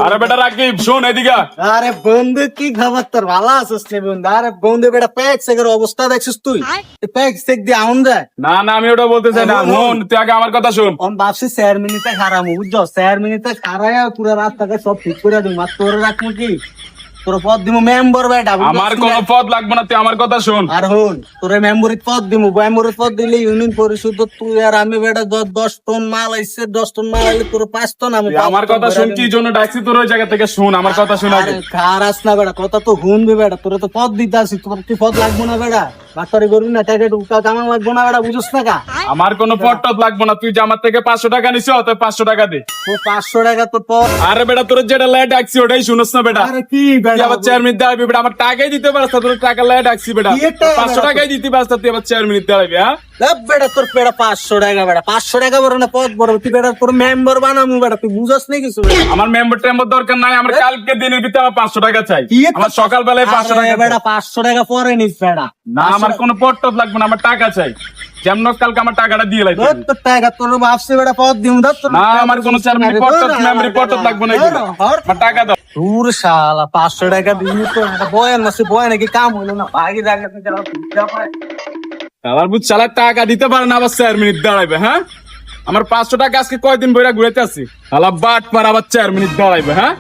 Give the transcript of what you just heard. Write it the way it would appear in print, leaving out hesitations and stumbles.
আরে বেটা রাকিব শোন এদিকে আয়। আরে বন্ধু কি খবর তোর ভালো আছিস রে বন্ধু? আরে বন্ধু বেটা প্যাক্সের অবস্থা দেখছিস তুই? প্যাক্স দিয়ে আউন যায়। না না আমি ওটা বলতে চাই না, শোন তুই আগে আমার কথা শোন। আমি ভাবছি 4 মিনিটে খারাপ বুঝছো, 4 মিনিটে খারায়া পুরো রাস্তাকে সব ঠিক করে দিই। মাত্র তোর রাখবো কি, তোর পদ দিব মেম্বার বেটা। আমার কোনো পদ লাগবে না, তুই আমার কথা শোন। আর হন তোর মেম্বরিত পদ দিব, মেম্বরিত পদ দিলে ইউনিয়ন পরিষদ তুই আর আমি বেটা 10 টন মাল আইছে, 10 টন মাল আইলে তোর 5 টন আমি তুই আমার কথা শোন, কি জন্য ডাকছি তোর ওই জায়গা থেকে শোন আমার কথা শোন আগে। খারাস না বেটা, কথা তো শুনবি বেটা। তোর তো পদ দিতে আসি, তোর কি পদ লাগবো না বেটা? বাটারি করবি না, টাকা টুকা কামা লাগবো না বেটা, বুঝছ না কা? আমার কোনো পদ টদ লাগবে না, তুই যে আমার থেকে 500 টাকা নিছ তো 500 টাকা দে। ও 500 টাকা তোর পদ। আরে বেটা তোর যেটা লাই ডাকছি ওটাই শুনছ না বেটা। আরে কি তুই বেটা আবার 4 মিনিট দাঁড়াবি বেটা, আমার টাকাই দিতে পারছ না, তোর টাকা লাই ডাকছি বেটা। কি একটা 500 টাকাই দিতে পারছ না, তুই আবার 4 মিনিট দাঁড়াবি। হ্যাঁ বেটা তোর পেড়া 500 টাকা বেটা, 500 টাকা বড় না পদ বড়? তুই বেটা তোর মেম্বার বানামু বেটা, তুই বুঝছ না কিছু বেটা? আমার মেম্বার টেম্বার দরকার নাই, আমার কালকে দিনের ভিতরে আমার 500 টাকা চাই। কি একটা- আমার সকাল বেলায় 500 টাকা চাই। বেটা 500 টাকা পরে নিস বেটা। না আমার কোনো পদ টদ লাগবে না, আমার টাকা চাই। যেমন কালকে আমার টাকাটা দিয়ে লাগবে। ধর তোর টাকা তোর ভাবছি বেটা পদ দিম। ধর তোর না আমার কোনো চারমিনি পদ টদ মেমরি পদ টদ লাগবে না এগুলো। আমার টাকা দাও। দূর শালা 500 টাকা দিবি তো বয়ান মাসে বয়ান নাকি কাম হইলো না, ভাগি জায়গা থেকে আবার বুঝ চালা টাকা দিতে পারে না, আবার 4 মিনিট দাঁড়াইবে। হ্যাঁ আমার 500 টাকা আজকে কয়দিন বইরা ঘুরাইতে আছি, আলা বাট পার আবার 4 মিনিট দাঁড়াইবে। হ্যাঁ